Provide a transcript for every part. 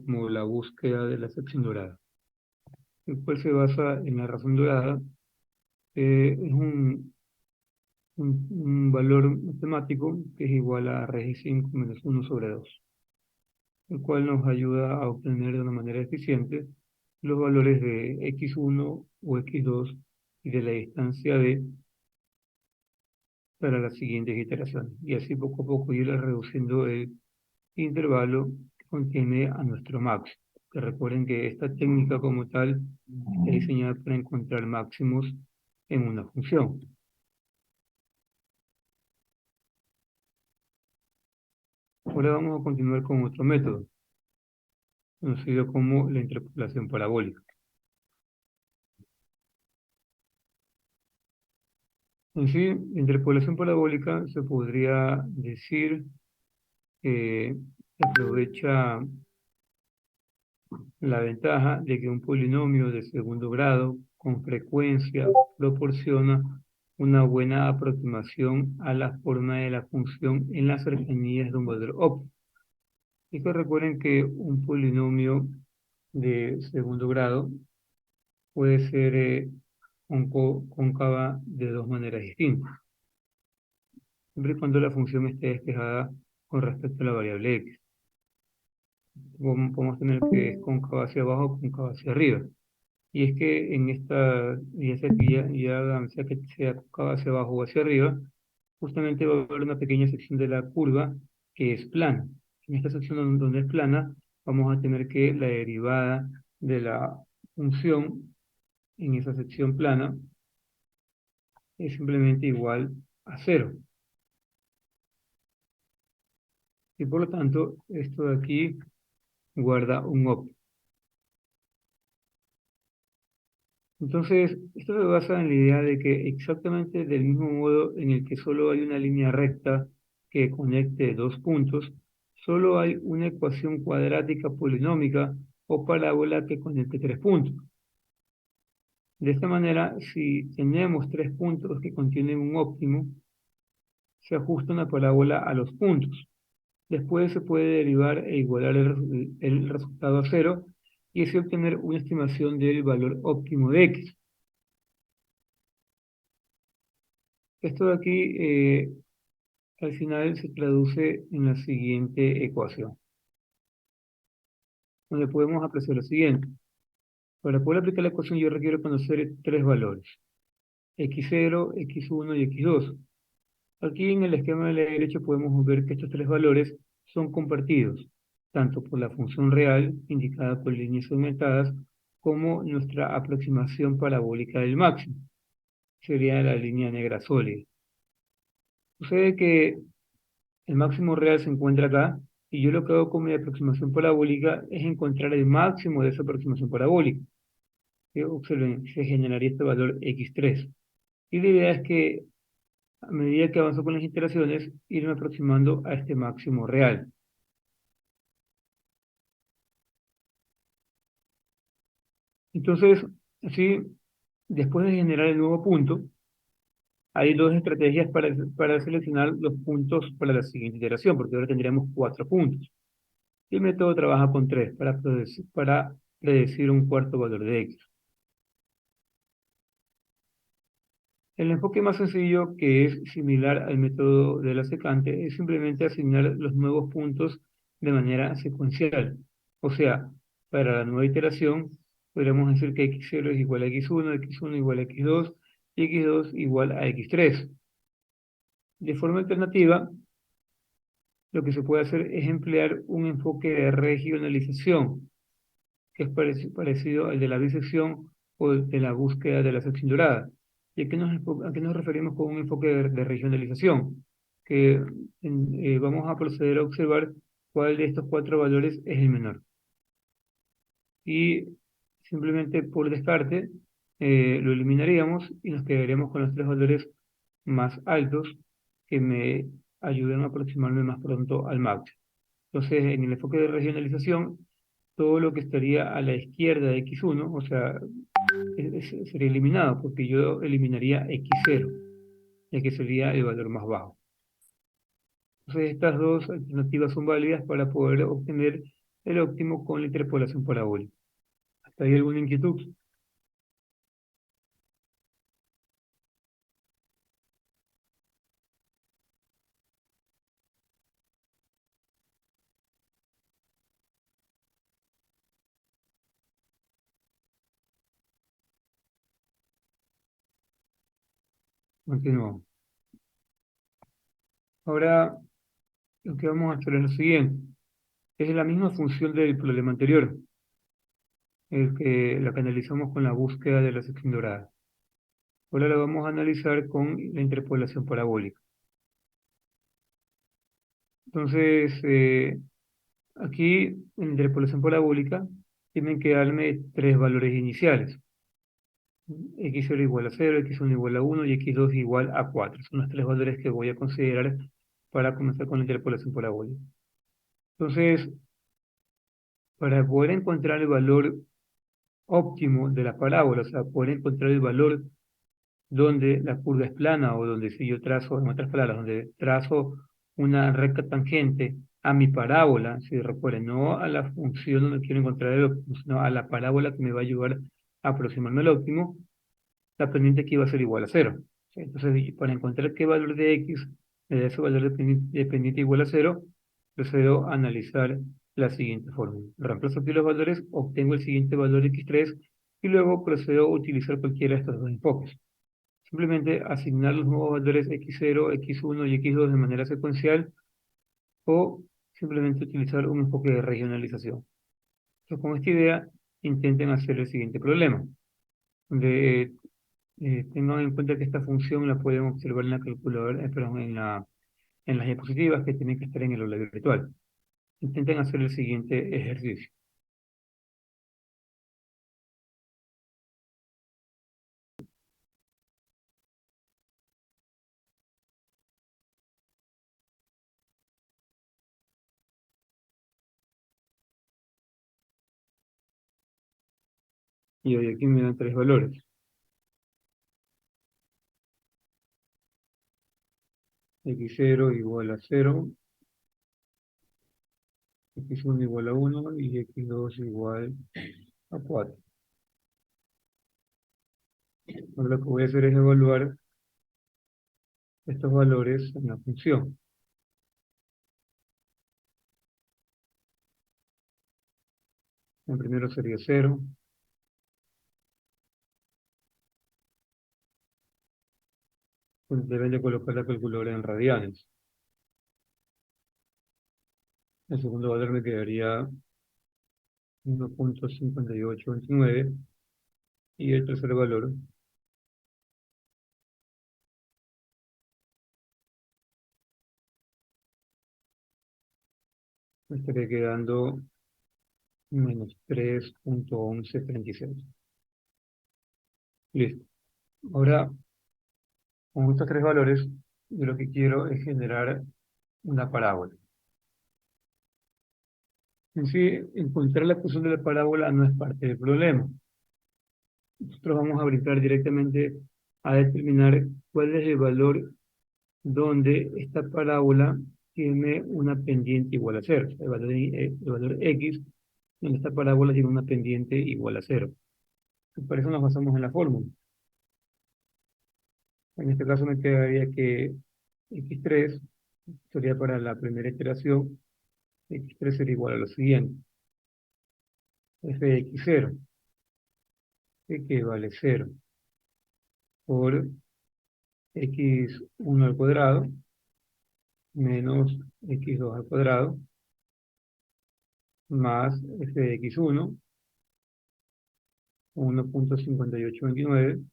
como la búsqueda de la sección dorada, el cual se basa en la razón dorada. Es un valor matemático que es igual a raíz 5 menos 1/2, el cual nos ayuda a obtener de una manera eficiente los valores de x1 o x2 y de la distancia d para las siguientes iteraciones. Y así poco a poco ir reduciendo el intervalo que contiene a nuestro max. Que recuerden que esta técnica como tal está diseñada para encontrar máximos en una función. Ahora vamos a continuar con otro método, conocido como la interpolación parabólica. En sí, la interpolación parabólica se podría decir que aprovecha la ventaja de que un polinomio de segundo grado con frecuencia proporciona una buena aproximación a la forma de la función en las cercanías de un valor óptimo. Y que recuerden que un polinomio de segundo grado puede ser cóncava de dos maneras distintas, siempre y cuando la función esté despejada con respecto a la variable x. Podemos tener que es cóncava hacia abajo o cóncava hacia arriba. Y es que en esta, sea que sea cóncava hacia abajo o hacia arriba, justamente va a haber una pequeña sección de la curva que es plana. En esta sección donde es plana, vamos a tener que la derivada de la función en esa sección plana es simplemente igual a cero. Y por lo tanto, esto de aquí guarda un óptimo. Entonces, esto se basa en la idea de que exactamente del mismo modo en el que solo hay una línea recta que conecte dos puntos, solo hay una ecuación cuadrática polinómica o parábola que conecte tres puntos. De esta manera, si tenemos tres puntos que contienen un óptimo, se ajusta una parábola a los puntos. Después se puede derivar e igualar el resultado a cero y así obtener una estimación del valor óptimo de x. Esto de aquí al final se traduce en la siguiente ecuación, donde podemos apreciar lo siguiente. Para poder aplicar la ecuación yo requiero conocer tres valores, x0, x1 y x2. Aquí en el esquema de la derecha podemos ver que estos tres valores son compartidos, tanto por la función real, indicada por líneas segmentadas, como nuestra aproximación parabólica del máximo, sería la línea negra sólida. Sucede que el máximo real se encuentra acá, y yo lo que hago con mi aproximación parabólica es encontrar el máximo de esa aproximación parabólica. Observen, se generaría este valor x3. Y la idea es que a medida que avanzo con las iteraciones, irme aproximando a este máximo real. Entonces, así, después de generar el nuevo punto, hay dos estrategias para seleccionar los puntos para la siguiente iteración, porque ahora tendríamos cuatro puntos. Y el método trabaja con tres para predecir un cuarto valor de x. El enfoque más sencillo, que es similar al método de la secante, es simplemente asignar los nuevos puntos de manera secuencial. O sea, para la nueva iteración, podríamos decir que x0 es igual a x1, x1 igual a x2 y x2 igual a x3. De forma alternativa, lo que se puede hacer es emplear un enfoque de regionalización, que es parecido al de la bisección o de la búsqueda de la sección dorada. ¿Y a qué nos referimos con un enfoque de regionalización? Que vamos a proceder a observar cuál de estos cuatro valores es el menor. Y simplemente por descarte lo eliminaríamos y nos quedaríamos con los tres valores más altos que me ayuden a aproximarme más pronto al máximo. Entonces, en el enfoque de regionalización, todo lo que estaría a la izquierda de x1, o sea, sería eliminado, porque yo eliminaría x0, ya que sería el valor más bajo. Entonces, estas dos alternativas son válidas para poder obtener el óptimo con la interpolación parabólica. ¿Hasta ahí alguna inquietud? Continuamos. Ahora lo que vamos a hacer es lo siguiente. Es la misma función del problema anterior, la que analizamos con la búsqueda de la sección dorada. Ahora la vamos a analizar con la interpolación parabólica. Entonces, aquí en la interpolación parabólica tienen que darme tres valores iniciales. X0 igual a 0, X1 igual a 1 y X2 igual a 4. Son los tres valores que voy a considerar para comenzar con la interpolación parabólica. Entonces, para poder encontrar el valor óptimo de la parábola, o sea, poder encontrar el valor donde la curva es plana o donde si yo trazo, en otras palabras, donde trazo una recta tangente a mi parábola, si recuerden, no a la función donde quiero encontrar el óptimo, sino a la parábola que me va a ayudar a aproximarme al óptimo, la pendiente aquí va a ser igual a cero. ¿Sí? Entonces, para encontrar qué valor de x me da ese valor de pendiente igual a cero, procedo a analizar la siguiente fórmula. Reemplazo aquí los valores, obtengo el siguiente valor x3 y luego procedo a utilizar cualquiera de estos dos enfoques. Simplemente asignar los nuevos valores x0, x1 y x2 de manera secuencial o simplemente utilizar un enfoque de regionalización. Entonces, con esta idea, intenten hacer el siguiente problema, donde tengan en cuenta que esta función la pueden observar en la calculadora, perdón, en las diapositivas que tienen que estar en el aula virtual. Intenten hacer el siguiente ejercicio. Y hoy aquí me dan tres valores. X0 igual a 0, X1 igual a 1 y X2 igual a 4. Ahora lo que voy a hacer es evaluar estos valores en la función. El primero sería 0, pues deben de colocar la calculadora en radianes. El segundo valor me quedaría 1,5829 y el tercer valor me estaría quedando menos 3,1136. Listo. Ahora, con estos tres valores, yo lo que quiero es generar una parábola. En sí, encontrar la función de la parábola no es parte del problema. Nosotros vamos a brincar directamente a determinar cuál es el valor donde esta parábola tiene una pendiente igual a cero. El valor x, donde esta parábola tiene una pendiente igual a cero. Y por eso nos basamos en la fórmula. En este caso me quedaría que x3 sería para la primera iteración, x3 sería igual a lo siguiente. F de x0, que equivale 0 por x1 al cuadrado menos x2 al cuadrado más f de x1, 1,5829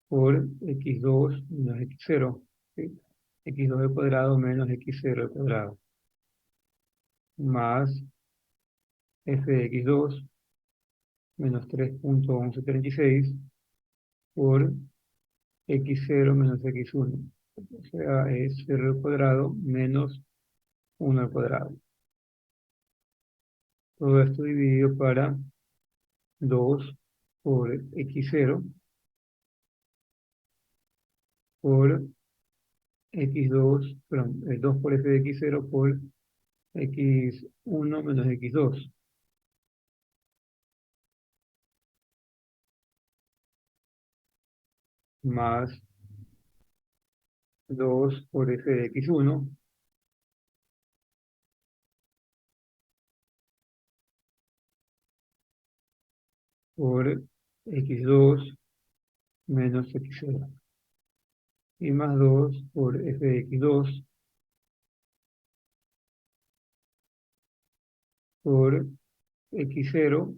por x2 menos x0, ¿sí? X2 al cuadrado menos x0 al cuadrado, más f de x2 menos 3,1136 por x0 menos x1. O sea, es 0 al cuadrado menos 1 al cuadrado. Todo esto dividido para 2 por x0 por x2, perdón, 2 por f de x0 por x1 menos x2 más 2 por f de x1 por x2 menos x0 y más 2 por f de x2 por x0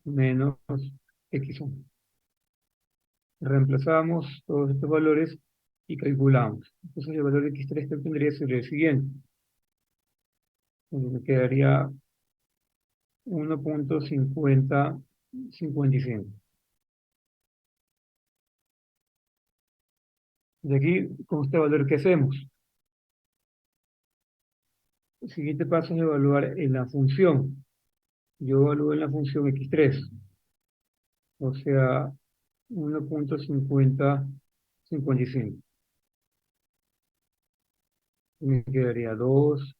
menos x1. Reemplazamos todos estos valores y calculamos. Entonces el valor de x3 que obtendría sería el siguiente. Me quedaría 1,5055. De aquí, con este valor, ¿qué hacemos? El siguiente paso es evaluar en la función. Yo evalúo en la función x3, o sea, 1,5055. Me quedaría 2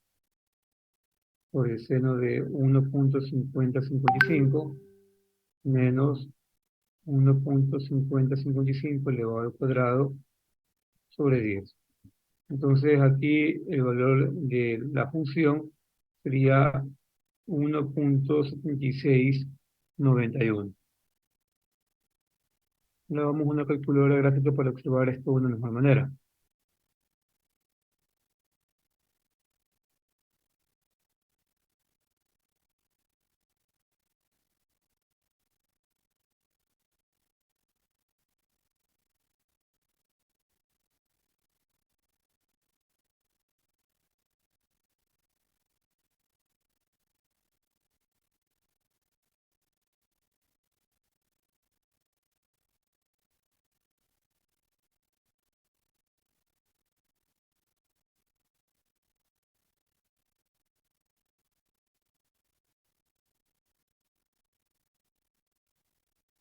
por el seno de 1,5055 menos 1,5055 elevado al cuadrado sobre 10. Entonces aquí el valor de la función sería 1,7691. Le damos una calculadora gráfica para observar esto de una mejor manera.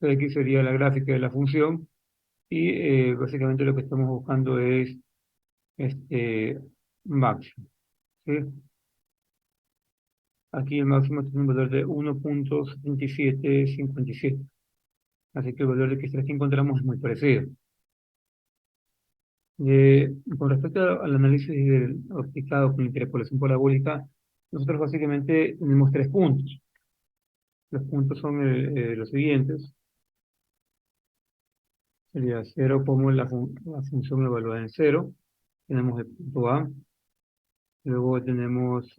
Aquí sería la gráfica de la función y básicamente lo que estamos buscando es este máximo, ¿sí? Aquí el máximo tiene un valor de 1,7757. Así que el valor de x3 que encontramos es muy parecido. Con respecto al análisis del aplicado con interpolación parabólica, nosotros básicamente tenemos tres puntos. Los puntos son los siguientes. Sería cero como la función evaluada en cero. Tenemos el punto A. Luego tenemos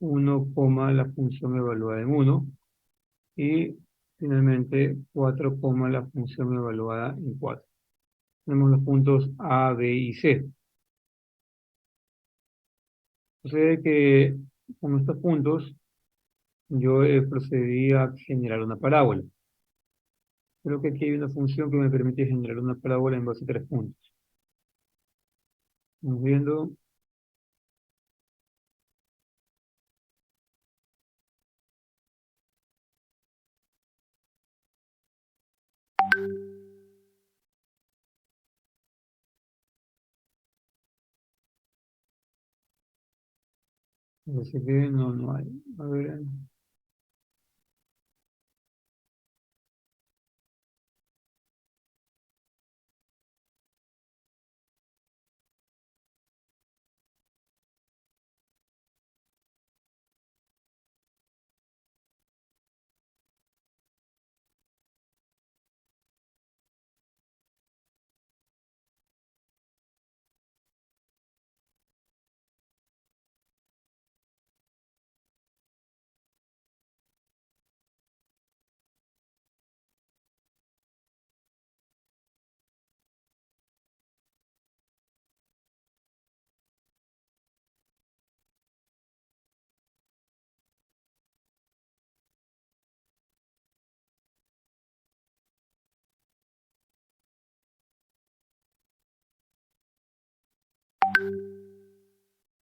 1, la función evaluada en uno. Y finalmente 4, la función evaluada en 4. Tenemos los puntos A, B y C. Sucede que con estos puntos yo procedí a generar una parábola. Creo que aquí hay una función que me permite generar una parábola en base a tres puntos. Vamos viendo. Parece que no hay. A ver.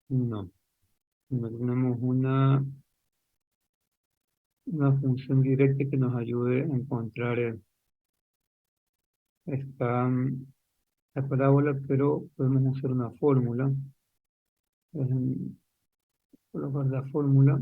No. No tenemos una función directa que nos ayude a encontrar esta, la parábola, pero podemos usar una fórmula. Déjenme colocar la fórmula.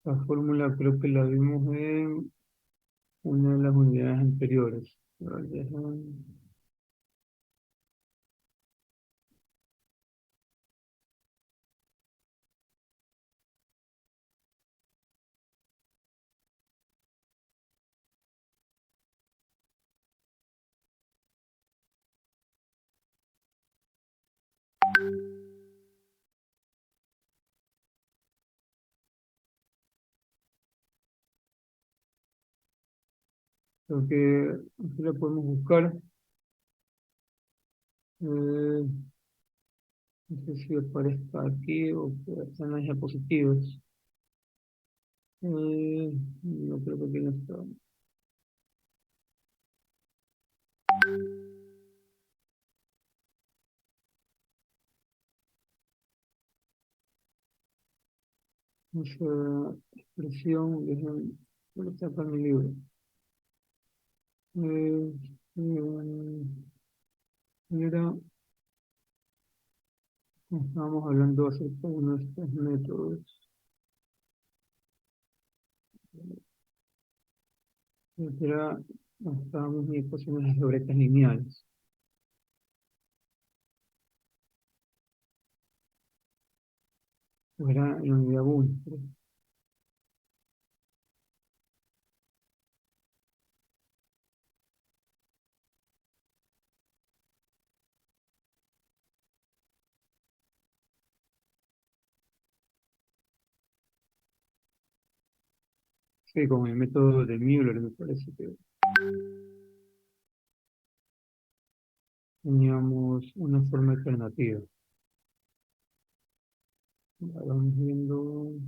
La fórmula creo que la vimos en una de las unidades anteriores. A ver, creo que aquí la podemos buscar. Eh, no sé si aparezca aquí o que está en las diapositivas. No creo que aquí no está. Esa expresión, déjenme, creo que está acá en mi libro. Eh, eh, Era, estábamos hablando acerca de nuestros métodos. Era, estábamos en ecuaciones algebraicas lineales. Era en la unidad 1. Sí, con el método de Müller me parece que teníamos una forma alternativa. Vamos viendo.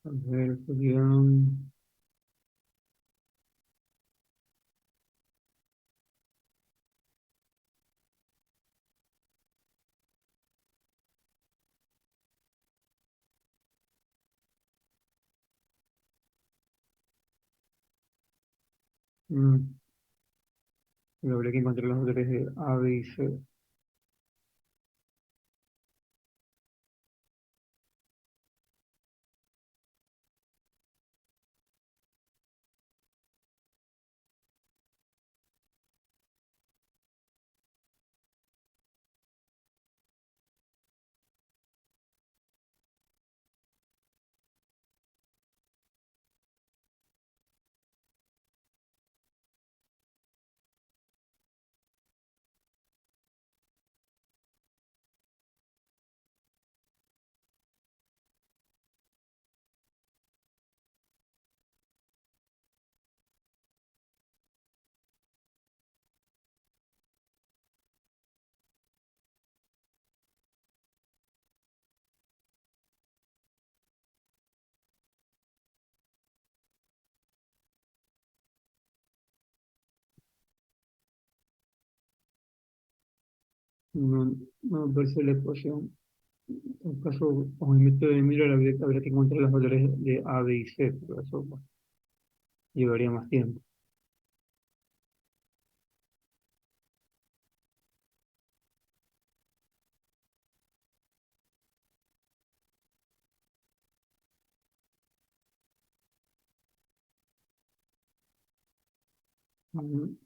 A ver, serían. mm, Pero habría que encontrar los valores de A, B y C. No, no me parece la ecuación. En caso, con el método de Miller habría que encontrar los valores de A, B y C, pero eso bueno, llevaría más tiempo. Mm,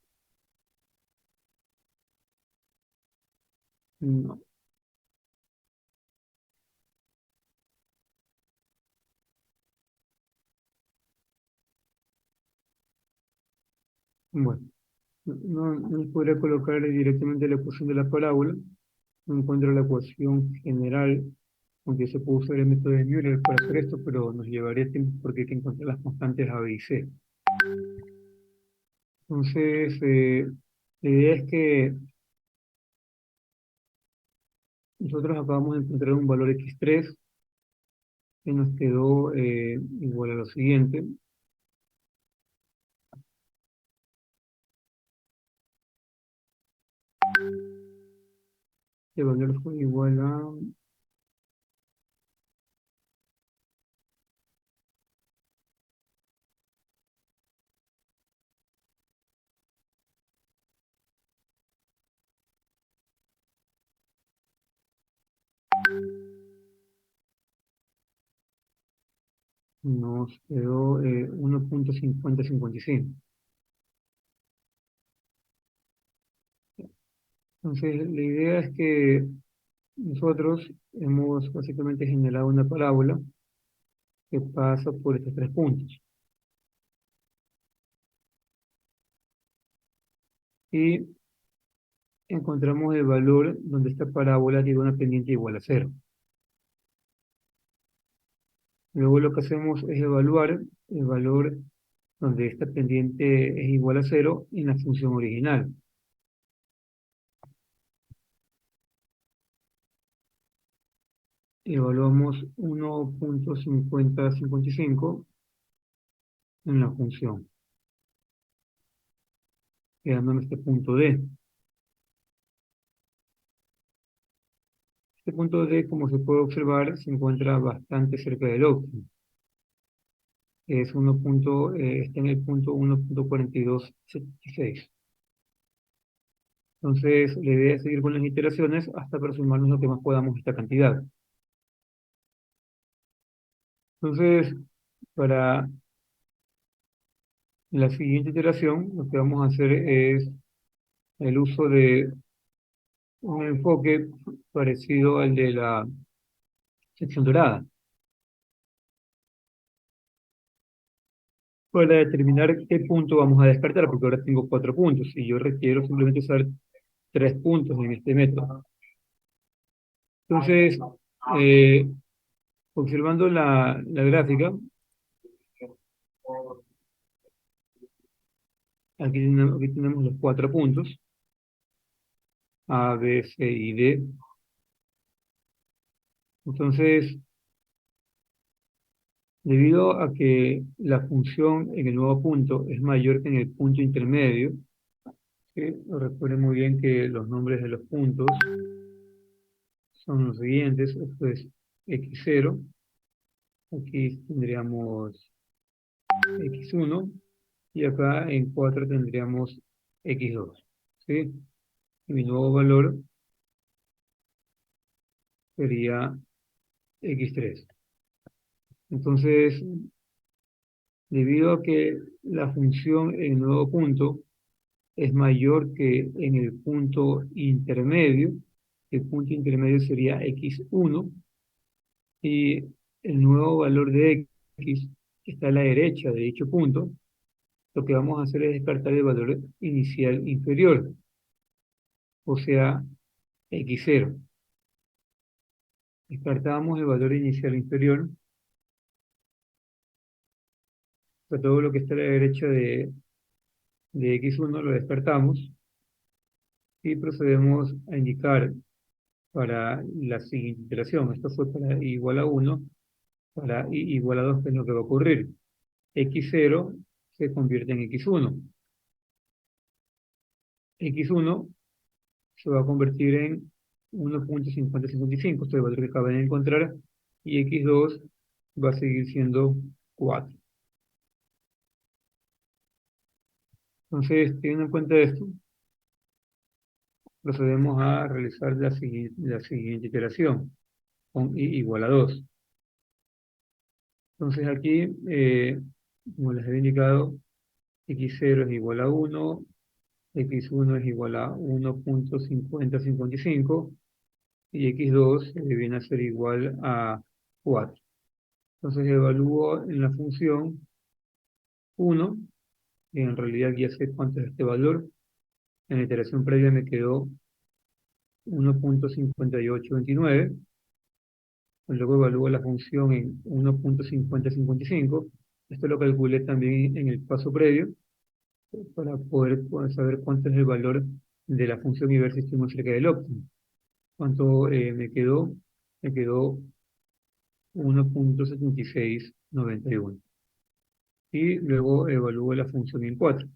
no. Bueno, no podría colocar directamente la ecuación de la parábola. No encuentro la ecuación general, aunque se puede usar el método de Müller para hacer esto, pero nos llevaría tiempo porque hay que encontrar las constantes A, B y C. Entonces, la idea es que nosotros acabamos de encontrar un valor x3 que nos quedó igual a lo siguiente. El valor fue igual a nos quedó 1,5055. Entonces, la idea es que nosotros hemos básicamente generado una parábola que pasa por estos tres puntos. Y encontramos el valor donde esta parábola tiene una pendiente igual a cero. Luego lo que hacemos es evaluar el valor donde esta pendiente es igual a cero en la función original. Evaluamos 1,5055 en la función, quedando en este punto D. Este punto D, como se puede observar, se encuentra bastante cerca del óptimo. Es está en el punto 1,4276. Entonces, la idea es seguir con las iteraciones hasta aproximarnos lo que más podamos a esta cantidad. Entonces, para la siguiente iteración, lo que vamos a hacer es el uso de un enfoque parecido al de la sección dorada, para determinar qué punto vamos a descartar, porque ahora tengo cuatro puntos y yo requiero simplemente usar tres puntos en este método. Entonces, eh, observando la gráfica, aquí tenemos los cuatro puntos, A, B, C y D. Entonces, debido a que la función en el nuevo punto es mayor que en el punto intermedio, que recuerden muy bien que los nombres de los puntos son los siguientes, esto es x0, aquí tendríamos x1 y acá en 4 tendríamos x2, ¿sí? Y mi nuevo valor sería x3. Entonces, debido a que la función en el nuevo punto es mayor que en el punto intermedio, el punto intermedio sería x1, y el nuevo valor de x está a la derecha de dicho punto, lo que vamos a hacer es descartar el valor inicial inferior, o sea, x0. Descartamos el valor inicial inferior, o sea, todo lo que está a la derecha de x1 lo descartamos y procedemos a indicar para la siguiente iteración. Esto fue para i igual a 1, para i igual a 2, que es lo que va a ocurrir. X0 se convierte en x1. X1 se va a convertir en 1.5055, este es el valor que acabé de encontrar, y x2 va a seguir siendo 4. Entonces, teniendo en cuenta esto, procedemos a realizar la siguiente iteración, con i igual a 2. Entonces aquí, como les había indicado, x0 es igual a 1, x1 es igual a 1.5055 y x2 viene a ser igual a 4. Entonces evalúo en la función 1, y en realidad ya sé cuánto es este valor. En la iteración previa me quedó 1.5829. Luego evalúo la función en 1.5055. Esto lo calculé también en el paso previo para poder saber cuánto es el valor de la función y ver si estoy muy cerca del óptimo. ¿Cuánto me quedó? Me quedó 1.7691. Y luego evalúo la función en 4,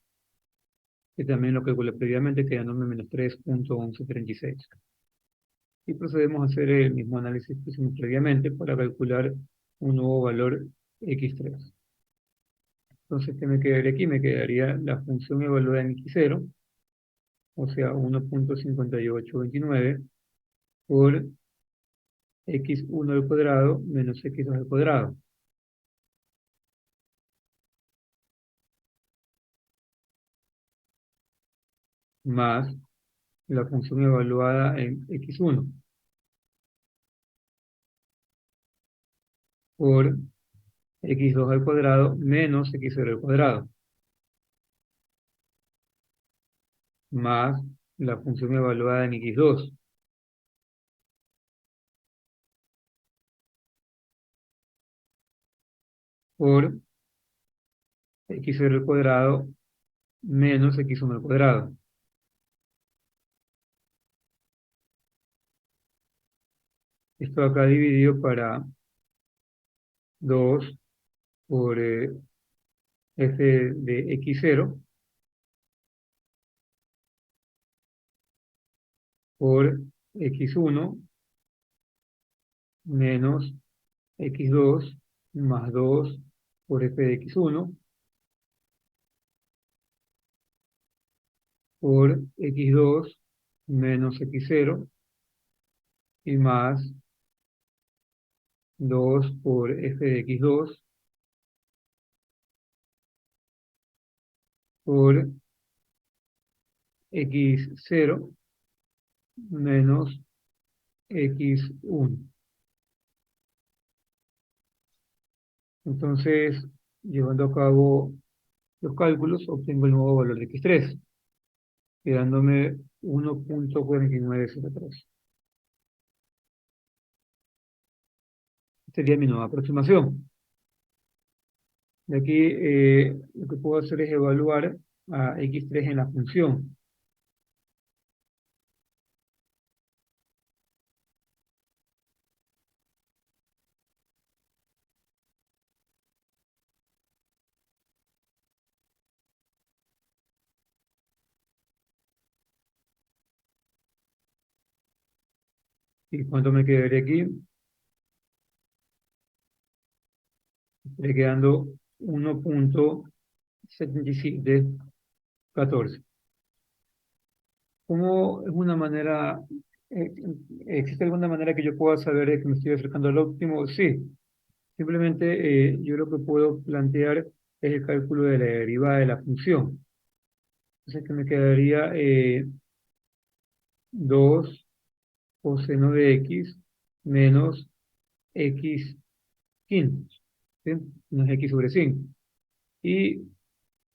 que también lo calculé previamente, quedándome menos 3.1136. Y procedemos a hacer el mismo análisis que hicimos previamente para calcular un nuevo valor x3. Entonces, ¿qué me quedaría aquí? Me quedaría la función evaluada en x0, o sea, 1.5829 por x1 al cuadrado menos x2 al cuadrado, más la función evaluada en x1 por x2 al cuadrado menos x0 al cuadrado, más la función evaluada en x2 por x0 al cuadrado menos x1 al cuadrado. Esto acá dividido para 2 por f de x0 por x1 menos x2 más 2 por f de x1 por x2 menos x0 y más 2 por f de x2 por x0 menos x1. Entonces, llevando a cabo los cálculos, obtengo el nuevo valor de x3, quedándome 1.4903. Sería mi nueva aproximación. De aquí, lo que puedo hacer es evaluar a x3 en la función. ¿Y cuánto me quedaría aquí? Estaría quedando 1.7714. ¿Cómo es una manera, eh, existe alguna manera que yo pueda saber que me estoy acercando al óptimo? Sí, simplemente yo lo que puedo plantear es el cálculo de la derivada de la función. Entonces, que me quedaría 2 coseno de x menos x quinto, ¿sí? Menos x sobre 5. Y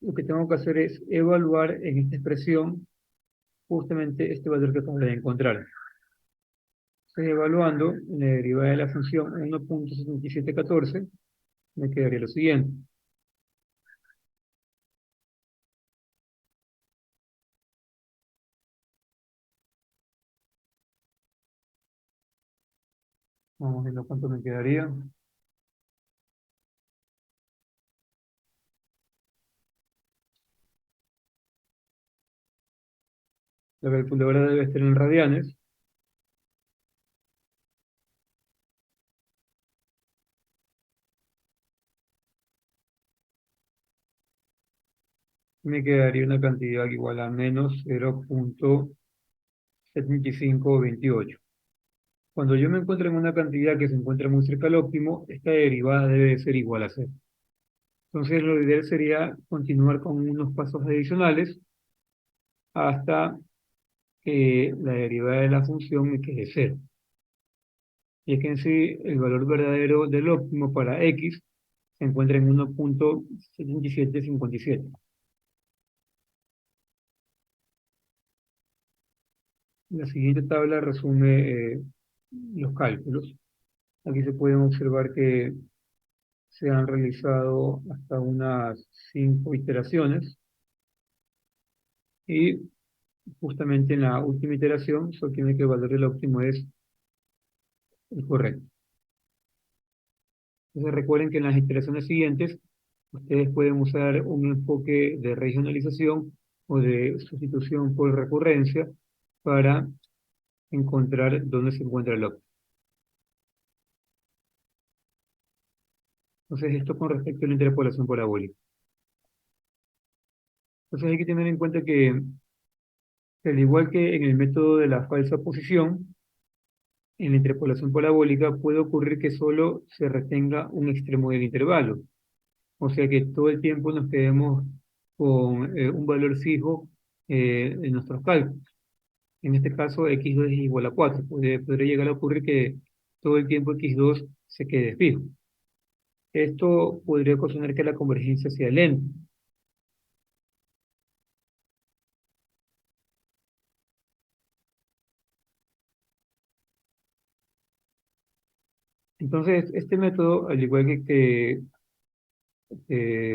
lo que tengo que hacer es evaluar en esta expresión justamente este valor que acabo de encontrar. Entonces, evaluando la derivada de la función 1.7714, me quedaría lo siguiente. Vamos viendo cuánto me quedaría. La calculadora debe estar en radianes. me quedaría una cantidad igual a menos 0,7528. Cuando yo me encuentro en una cantidad que se encuentra muy cerca al óptimo, esta derivada debe de ser igual a cero. Entonces, lo ideal sería continuar con unos pasos adicionales hasta que la derivada de la función me quede cero. Y es que en sí el valor verdadero del óptimo para x se encuentra en 1,7757. La siguiente tabla resume los cálculos. Aquí se pueden observar que se han realizado hasta unas 5 iteraciones y justamente en la última iteración se obtiene que el valor del óptimo es el correcto. Entonces recuerden que en las iteraciones siguientes ustedes pueden usar un enfoque de regionalización o de sustitución por recurrencia para encontrar dónde se encuentra el óptimo. Entonces esto con respecto a la interpolación parabólica. Entonces hay que tener en cuenta que al igual que en el método de la falsa posición, en la interpolación parabólica puede ocurrir que solo se retenga un extremo del intervalo. O sea que todo el tiempo nos quedemos con un valor fijo en nuestros cálculos. En este caso, x2 es igual a 4. Podría llegar a ocurrir que todo el tiempo x2 se quede fijo. Esto podría ocasionar que la convergencia sea lenta. Entonces, este método, al igual que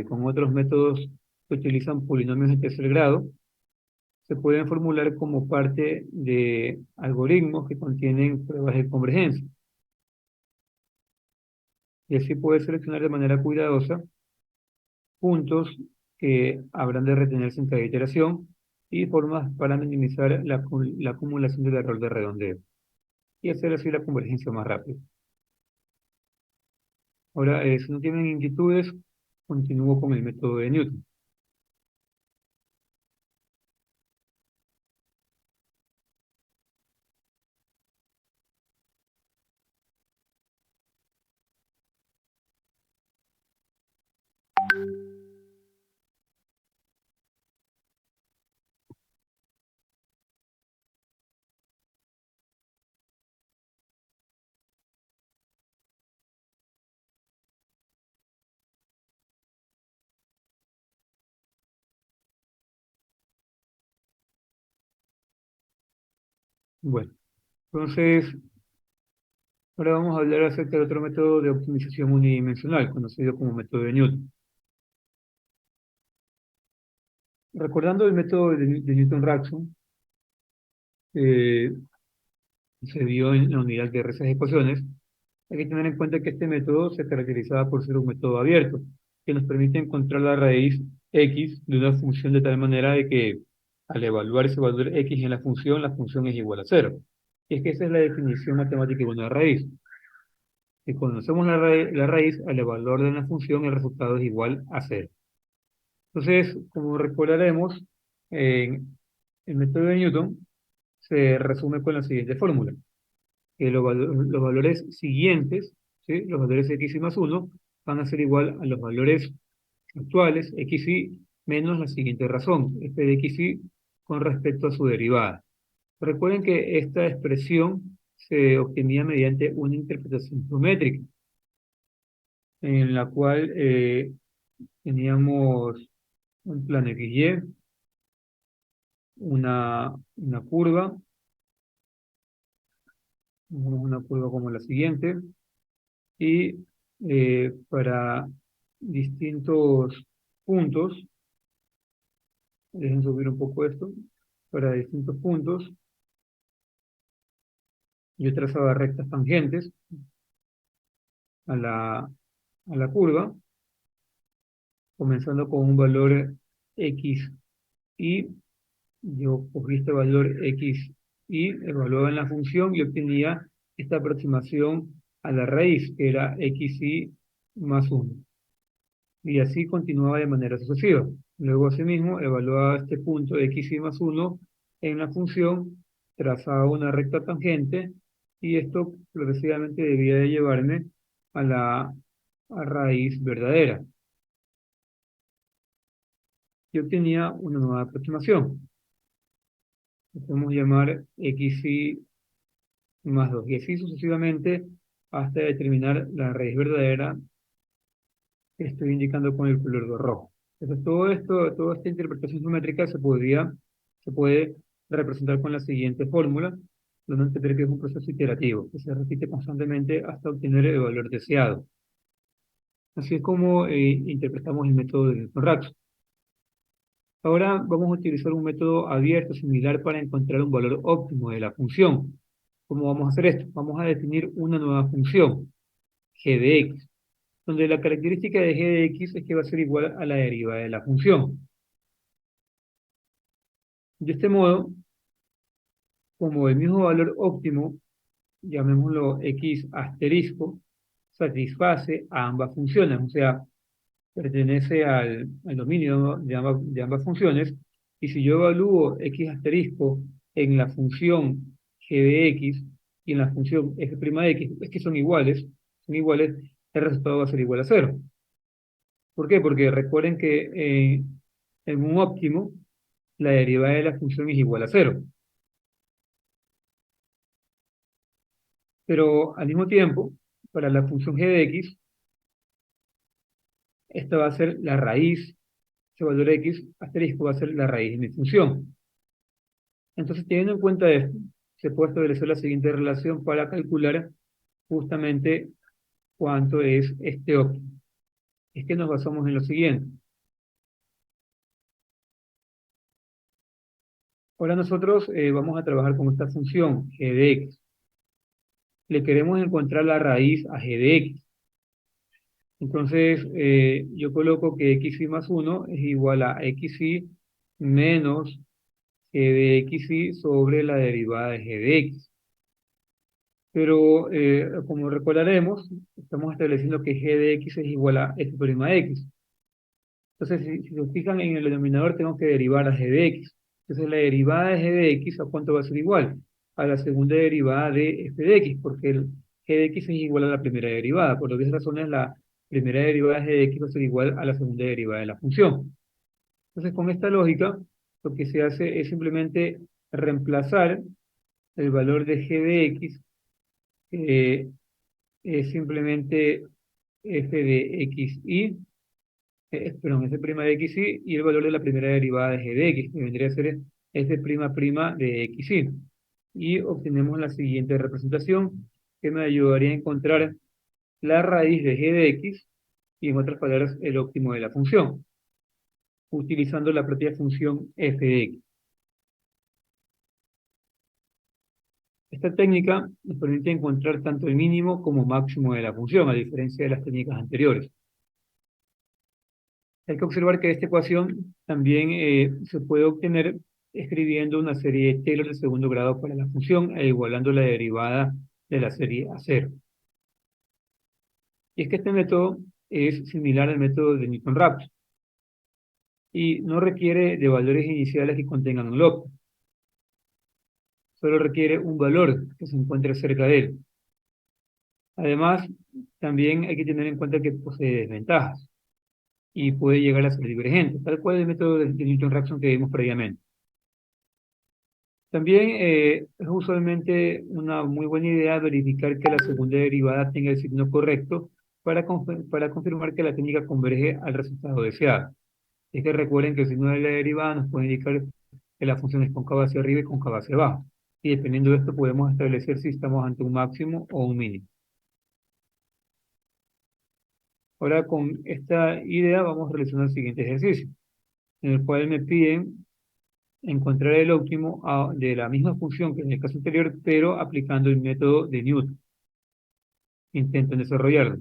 con otros métodos que utilizan polinomios de tercer grado, se pueden formular como parte de algoritmos que contienen pruebas de convergencia. Y así puede seleccionar de manera cuidadosa puntos que habrán de retenerse en cada iteración y formas para minimizar la acumulación del error de redondeo y hacer así la convergencia más rápida. Ahora, si no tienen inquietudes, continúo con el método de Newton. Bueno, entonces, ahora vamos a hablar acerca de otro método de optimización unidimensional, conocido como método de Newton. Recordando el método de Newton-Raphson, eh, se dio en la unidad de esas ecuaciones, hay que tener en cuenta que este método se caracterizaba por ser un método abierto, que nos permite encontrar la raíz x de una función de tal manera de que al evaluar ese valor x en la función es igual a cero. Y es que esa es la definición matemática de una raíz. Si conocemos la raíz, al evaluar de una función el resultado es igual a cero. Entonces, como recordaremos, el método de Newton se resume con la siguiente fórmula: que los valores siguientes, ¿sí? Los valores x y más uno van a ser igual a los valores actuales, x y menos la siguiente razón, f de x y con respecto a su derivada. Recuerden que esta expresión se obtenía mediante una interpretación geométrica, en la cual teníamos un plano XY, una curva, una curva como la siguiente, y para distintos puntos, dejen subir un poco esto, para distintos puntos, yo trazaba rectas tangentes a la curva, comenzando con un valor x y yo cogí este valor x y evaluaba en la función y obtenía esta aproximación a la raíz, que era x y más uno. Y así continuaba de manera sucesiva. Luego, asimismo, evaluaba este punto x y más uno en la función, trazaba una recta tangente y esto progresivamente debía de llevarme a la raíz verdadera. Yo obtenía una nueva aproximación. Lo podemos llamar x y más 2 y así sucesivamente hasta determinar la raíz verdadera que estoy indicando con el color de rojo. Entonces, todo esto, toda esta interpretación geométrica se puede representar con la siguiente fórmula, donde entender que es un proceso iterativo, que se repite constantemente hasta obtener el valor deseado. Así es como interpretamos el método de Newton-Raphson. Ahora vamos a utilizar un método abierto similar para encontrar un valor óptimo de la función. ¿Cómo vamos a hacer esto? Vamos a definir una nueva función, g de x, donde la característica de g de x es que va a ser igual a la derivada de la función. De este modo, como el mismo valor óptimo, llamémoslo x asterisco, satisface a ambas funciones, o sea, pertenece al dominio de ambas funciones, y si yo evalúo x asterisco en la función g de x y en la función f' de x, es que son iguales, el resultado va a ser igual a cero. ¿Por qué? Porque recuerden que en un óptimo, la derivada de la función es igual a cero. Pero al mismo tiempo, para la función g de x, esta va a ser la raíz, ese valor x asterisco va a ser la raíz de mi función. Entonces, teniendo en cuenta esto, se puede establecer la siguiente relación para calcular justamente cuánto es este óptimo. Es que nos basamos en lo siguiente. Ahora nosotros vamos a trabajar con esta función g de x. Le queremos encontrar la raíz a g de x. Entonces, yo coloco que xy más uno es igual a xy menos g de xy sobre la derivada de g de x. Pero, como recordaremos, estamos estableciendo que g de x es igual a f' de x. Entonces, si se fijan en el denominador, tengo que derivar a g de x. Entonces, la derivada de g de x, ¿a cuánto va a ser igual? A la segunda derivada de f de x, porque el g de x es igual a la primera derivada. Por obvias razones, la primera derivada de g de x va a ser igual a la segunda derivada de la función. Entonces, con esta lógica, lo que se hace es simplemente reemplazar el valor de g de x, que es simplemente f de xy, perdón, f' de xy, y el valor de la primera derivada de g de x, que vendría a ser f' de xy. Y obtenemos la siguiente representación, que me ayudaría a encontrar la raíz de g de x, y en otras palabras, el óptimo de la función, utilizando la propia función f de x. Esta técnica nos permite encontrar tanto el mínimo como máximo de la función, a diferencia de las técnicas anteriores. Hay que observar que esta ecuación también se puede obtener escribiendo una serie de Taylor de segundo grado para la función e igualando la derivada de la serie a cero. Y es que este método es similar al método de Newton-Raphson y no requiere de valores iniciales que contengan un log, solo requiere un valor que se encuentre cerca de él. Además, también hay que tener en cuenta que posee desventajas y puede llegar a ser divergente, tal cual el método de Newton-Raphson que vimos previamente. También es usualmente una muy buena idea verificar que la segunda derivada tenga el signo correcto para confirmar que la técnica converge al resultado deseado. Es que recuerden que el signo de la derivada nos puede indicar que la función es cóncava hacia arriba y cóncava hacia abajo. Y dependiendo de esto podemos establecer si estamos ante un máximo o un mínimo. Ahora con esta idea vamos a realizar el siguiente ejercicio, en el cual me piden encontrar el óptimo de la misma función que en el caso anterior, pero aplicando el método de Newton. Intenten desarrollarlo.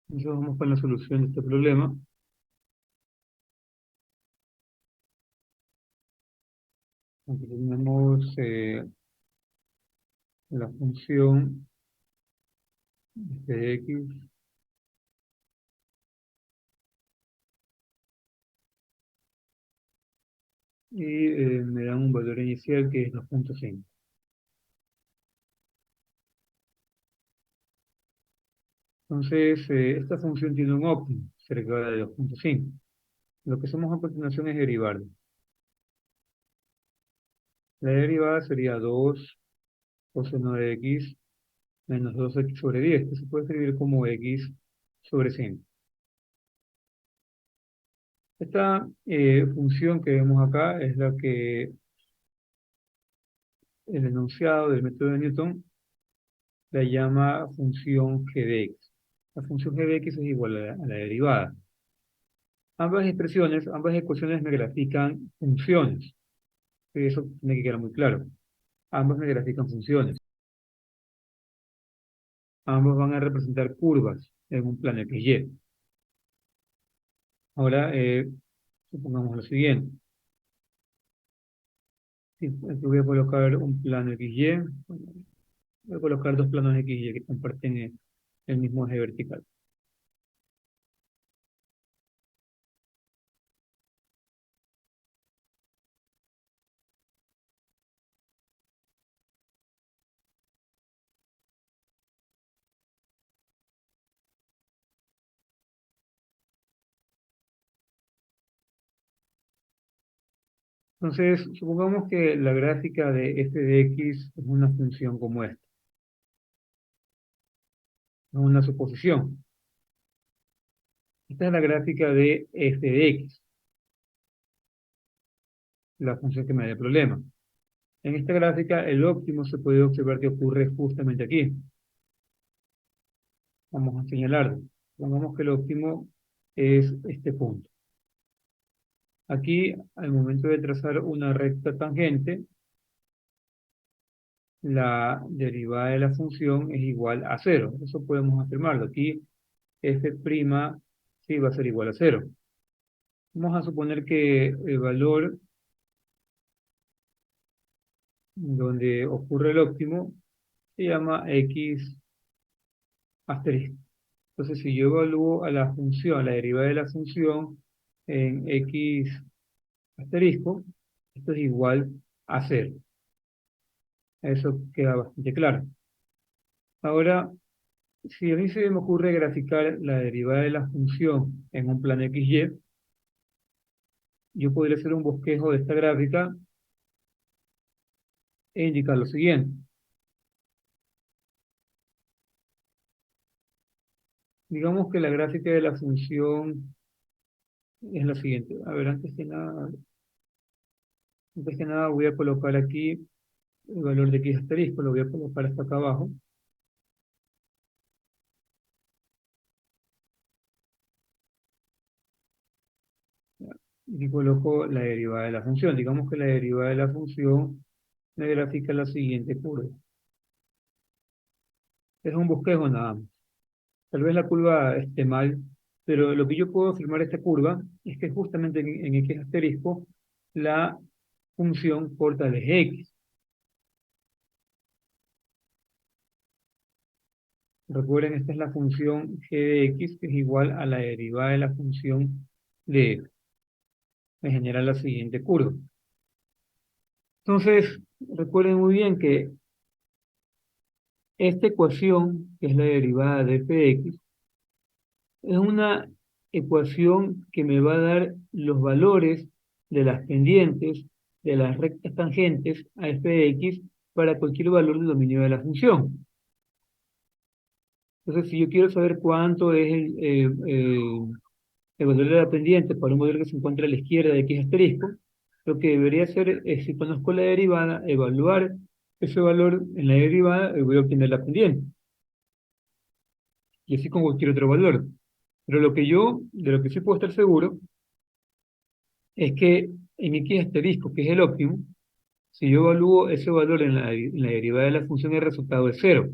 Entonces vamos con la solución de este problema. Aquí tenemos la función de x y me dan un valor inicial que es 2.5. Entonces, esta función tiene un óptimo cerca de 2.5. Lo que hacemos a continuación es derivarlo. La derivada sería 2 coseno de x menos 2x sobre 10, que se puede escribir como x sobre 100. Esta función que vemos acá es la que el enunciado del método de Newton la llama función g de x. La función g de x es igual a la derivada. Ambas expresiones, ambas ecuaciones me grafican funciones. Eso tiene que quedar muy claro. Ambas me grafican funciones. Ambos van a representar curvas en un plano XY. Ahora, supongamos lo siguiente. Si aquí voy a colocar un plano XY. Voy a colocar dos planos XY que comparten el mismo eje vertical. Entonces, supongamos que la gráfica de f de x es una función como esta. Es una suposición. Esta es la gráfica de f de x, la función que me da el problema. En esta gráfica, el óptimo se puede observar que ocurre justamente aquí. Vamos a señalarlo. Supongamos que el óptimo es este punto. Aquí, al momento de trazar una recta tangente, la derivada de la función es igual a cero. Eso podemos afirmarlo. Aquí, f' sí va a ser igual a cero. Vamos a suponer que el valor donde ocurre el óptimo se llama x asterisco. Entonces, si yo evalúo a la función, a la derivada de la función en x asterisco, esto es igual a cero. Eso queda bastante claro. Ahora, si a mí se me ocurre graficar la derivada de la función en un plano XY, yo podría hacer un bosquejo de esta gráfica e indicar lo siguiente. Digamos que la gráfica de la función es la siguiente. A ver, antes que nada voy a colocar aquí el valor de x asterisco, lo voy a colocar hasta acá abajo. Y coloco la derivada de la función. Digamos que la derivada de la función me grafica la siguiente curva. Es un bosquejo nada más. Tal vez la curva esté mal, pero lo que yo puedo afirmar de esta curva es que justamente en x asterisco la función corta el eje x. Recuerden, esta es la función g de x, que es igual a la derivada de la función de f. Me genera la siguiente curva. Entonces, recuerden muy bien que esta ecuación, que es la derivada de f de x, es una ecuación que me va a dar los valores de las pendientes de las rectas tangentes a f de x para cualquier valor del dominio de la función. Entonces, si yo quiero saber cuánto es el valor de la pendiente para un valor que se encuentra a la izquierda de x asterisco, lo que debería hacer es, si conozco la derivada, evaluar ese valor en la derivada y voy a obtener la pendiente. Y así con cualquier otro valor. Pero de lo que sí puedo estar seguro, es que en x asterisco, que es el óptimo, si yo evalúo ese valor en la derivada de la función, el resultado es cero.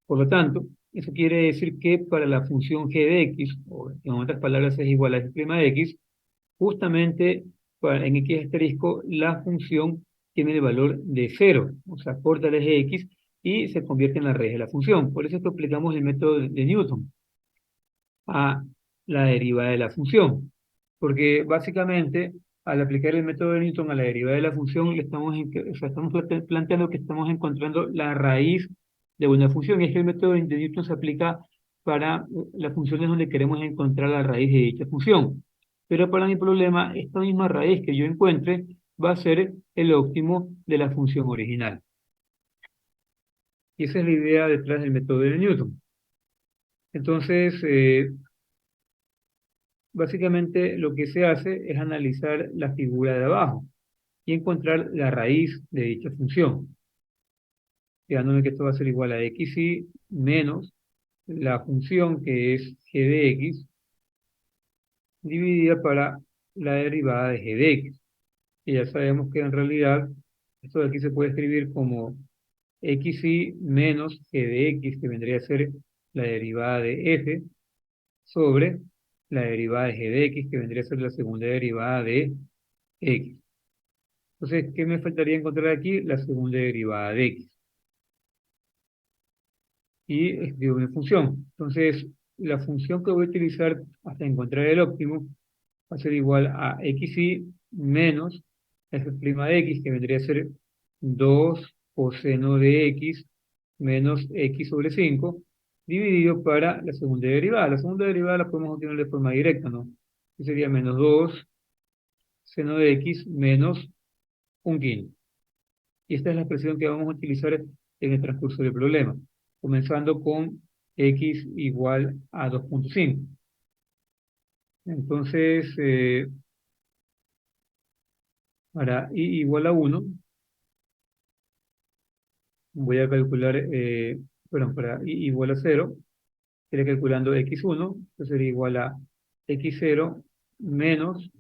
Por lo tanto, Eso quiere decir que para la función g de x, o en otras palabras es igual a f' de x, justamente en x asterisco la función tiene el valor de cero, o sea, corta el eje x y se convierte en la raíz de la función. Por eso es que aplicamos el método de Newton a la derivada de la función. Porque básicamente, al aplicar el método de Newton a la derivada de la función, o sea, estamos planteando que estamos encontrando la raíz de una función. Y es que el método de Newton se aplica para las funciones donde queremos encontrar la raíz de dicha función. Pero para mi problema, esta misma raíz que yo encuentre va a ser el óptimo de la función original. Y esa es la idea detrás del método de Newton. Entonces, básicamente lo que se hace es analizar la figura de abajo y encontrar la raíz de dicha función, quedándome que esto va a ser igual a xy menos la función que es g de x dividida para la derivada de g de x. Y ya sabemos que en realidad esto de aquí se puede escribir como xy menos g de x, que vendría a ser la derivada de f, sobre la derivada de g de x, que vendría a ser la segunda derivada de x. Entonces, ¿qué me faltaría encontrar aquí? La segunda derivada de x. Y escribo mi función. Entonces, la función que voy a utilizar hasta encontrar el óptimo va a ser igual a xy menos f' de x, que vendría a ser 2 coseno de x menos x sobre 5, dividido para la segunda derivada. La segunda derivada la podemos obtener de forma directa, ¿no? Que sería menos 2 seno de x menos un quinto. Y esta es la expresión que vamos a utilizar en el transcurso del problema, comenzando con x igual a 2,5. Entonces, para y igual a 1, voy a calcular, perdón, para y igual a 0, iré calculando x1, que sería igual a x0 menos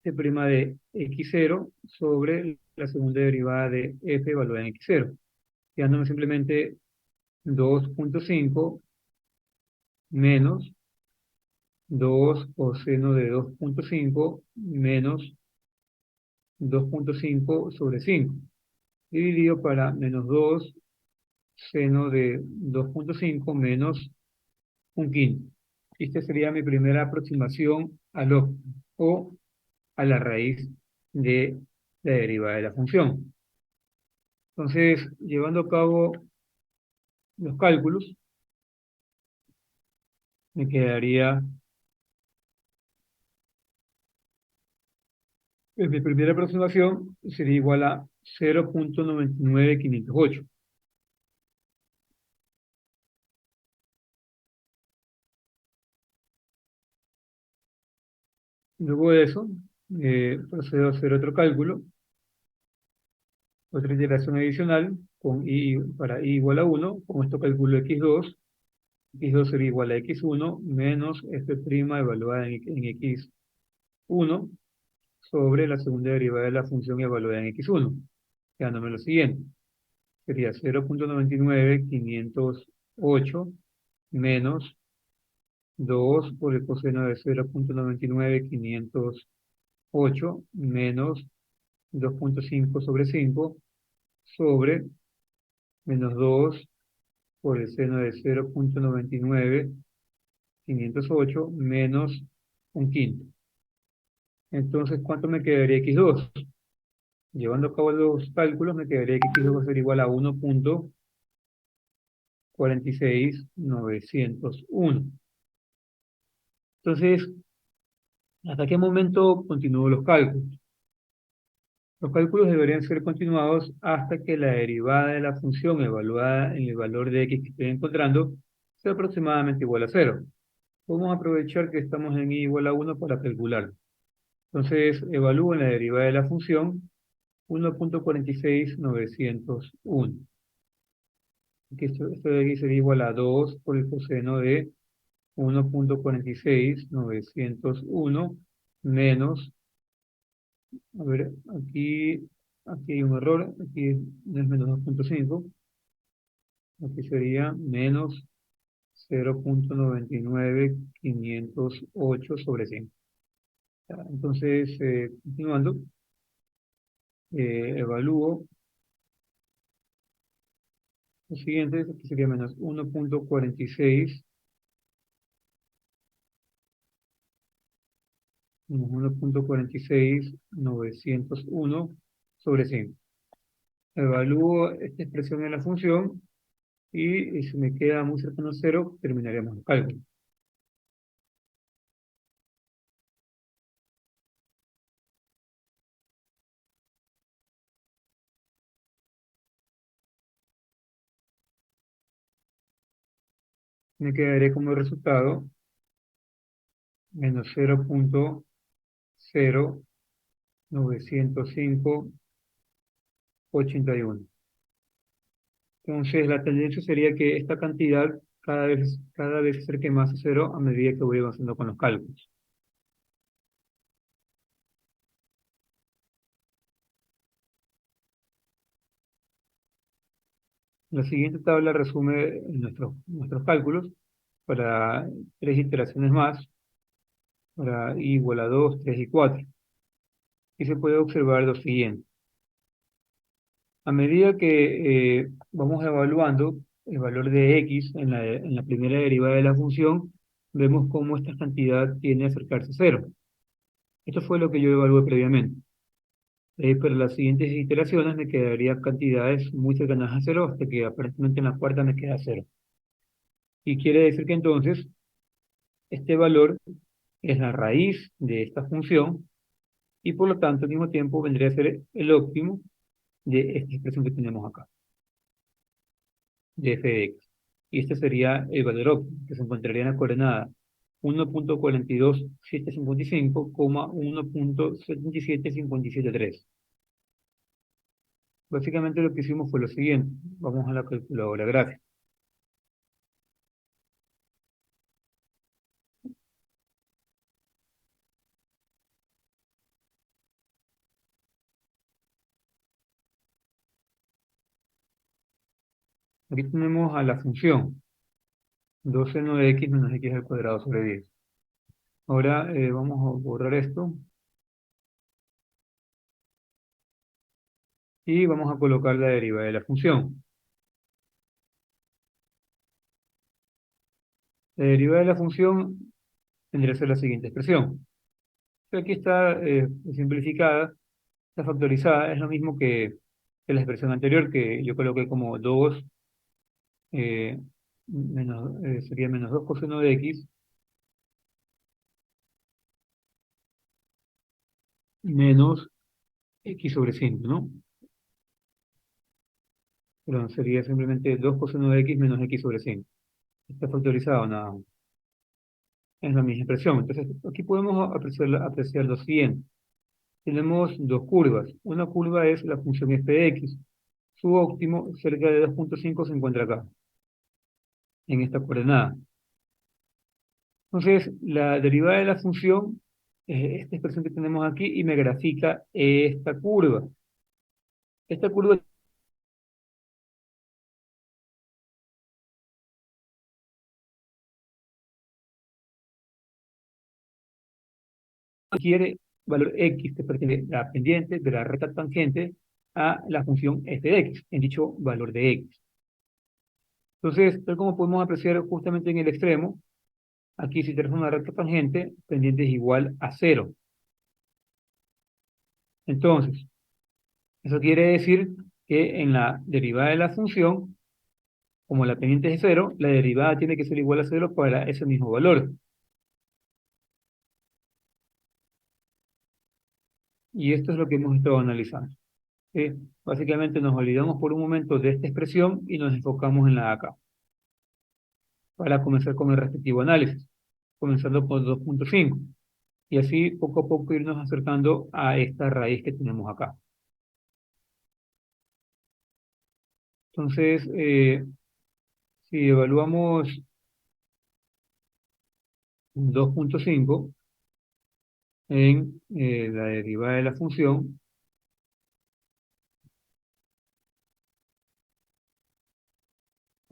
c' de x0 sobre la segunda derivada de f evaluada en x0, quedándome simplemente 2,5 menos 2 coseno de 2,5 menos 2,5 sobre 5, dividido para menos 2 seno de 2,5 menos un quinto. Esta sería mi primera aproximación al óptimo o a la raíz de la derivada de la función. Entonces, llevando a cabo los cálculos, me quedaría, mi primera aproximación sería igual a 0,99508. Luego de eso, procedo a hacer otro cálculo, otra iteración adicional con para i igual a 1, con esto calculo x2. X2 sería igual a x1 menos f' evaluada en x1 sobre la segunda derivada de la función evaluada en x1, quedándome lo siguiente. Sería 0,99508 menos 2 por el coseno de 0,99508 menos 2,5 sobre 5 sobre menos 2 por el seno de 0,99508 menos un quinto. Entonces, ¿cuánto me quedaría x2? Llevando a cabo los cálculos, me quedaría que x2 va a ser igual a 1,46901. Entonces, ¿hasta qué momento continúo los cálculos? Los cálculos deberían ser continuados hasta que la derivada de la función evaluada en el valor de x que estoy encontrando sea aproximadamente igual a cero. Vamos a aprovechar que estamos en i igual a 1 para calcular. Entonces, evalúo en la derivada de la función 1,46901. Que esto de aquí sería igual a 2 por el coseno de 1,46901 menos, a ver, aquí hay un error, aquí no es menos 2,5, Aquí sería menos 0,99508 sobre 100. Entonces, continuando, evalúo lo siguiente, aquí sería menos 1,46, menos 1,46,901 sobre 100. Evalúo esta expresión en la función y si me queda muy cercano a cero, terminaremos el cálculo. Me quedaré como resultado menos 0,00905,81. Entonces, la tendencia sería que esta cantidad cada vez se acerque más a cero a medida que voy avanzando con los cálculos. La siguiente tabla resume nuestros cálculos para tres iteraciones más, para i igual a 2, 3 y 4. Y se puede observar lo siguiente. A medida que vamos evaluando el valor de x en la primera derivada de la función, vemos cómo esta cantidad tiende a acercarse a cero. Esto fue lo que yo evalué previamente. Pero las siguientes iteraciones me quedarían cantidades muy cercanas a cero hasta que aparentemente en la cuarta me queda cero. Y quiere decir que entonces este valor es la raíz de esta función y por lo tanto al mismo tiempo vendría a ser el óptimo de esta expresión que tenemos acá, de f de x. Y este sería el valor óptimo, que se encontraría en la coordenada 1,42755, 1,77573. Básicamente lo que hicimos fue lo siguiente. Vamos a la calculadora gráfica. Aquí tenemos a la función 2 seno de x menos x al cuadrado sobre 10. Ahora vamos a borrar esto y vamos a colocar la derivada de la función. La derivada de la función tendría que ser la siguiente expresión. Aquí está simplificada, está factorizada, es lo mismo que la expresión anterior que yo coloqué como 2 sería menos 2 coseno de x menos x sobre 5, ¿no? Perdón, sería simplemente 2 coseno de x menos x sobre 5. Está factorizado nada más. Es la misma expresión. Entonces, aquí podemos apreciar lo siguiente. Tenemos dos curvas. Una curva es la función f de x. Su óptimo, cerca de 2,5, se encuentra acá, en esta coordenada. Entonces, la derivada de la función es esta expresión que tenemos aquí y me grafica esta curva. Esta curva quiere valor x que pertenece a la pendiente de la recta tangente a la función f de x, en dicho valor de x. Entonces, tal como podemos apreciar justamente en el extremo, aquí si tenemos una recta tangente, pendiente es igual a cero. Entonces, eso quiere decir que en la derivada de la función, como la pendiente es cero, la derivada tiene que ser igual a cero para ese mismo valor. Y esto es lo que hemos estado analizando. ¿Sí? Básicamente nos olvidamos por un momento de esta expresión y nos enfocamos en la de acá, para comenzar con el respectivo análisis, comenzando por 2,5. Y así poco a poco irnos acercando a esta raíz que tenemos acá. Entonces, si evaluamos 2,5 en la derivada de la función,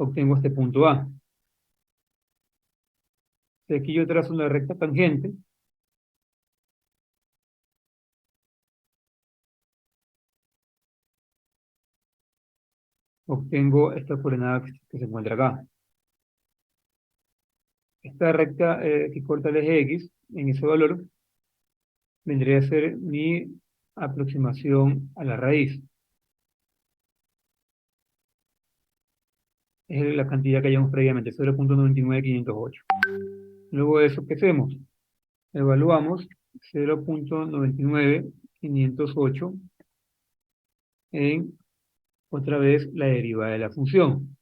obtengo este punto A. Si aquí yo trazo una recta tangente, obtengo esta coordenada que se encuentra acá. Esta recta que corta el eje X, en ese valor, vendría a ser mi aproximación a la raíz. Es la cantidad que hayamos previamente, 0,99508. Luego de eso, ¿qué hacemos? Evaluamos 0,99508 en, otra vez, la derivada de la función.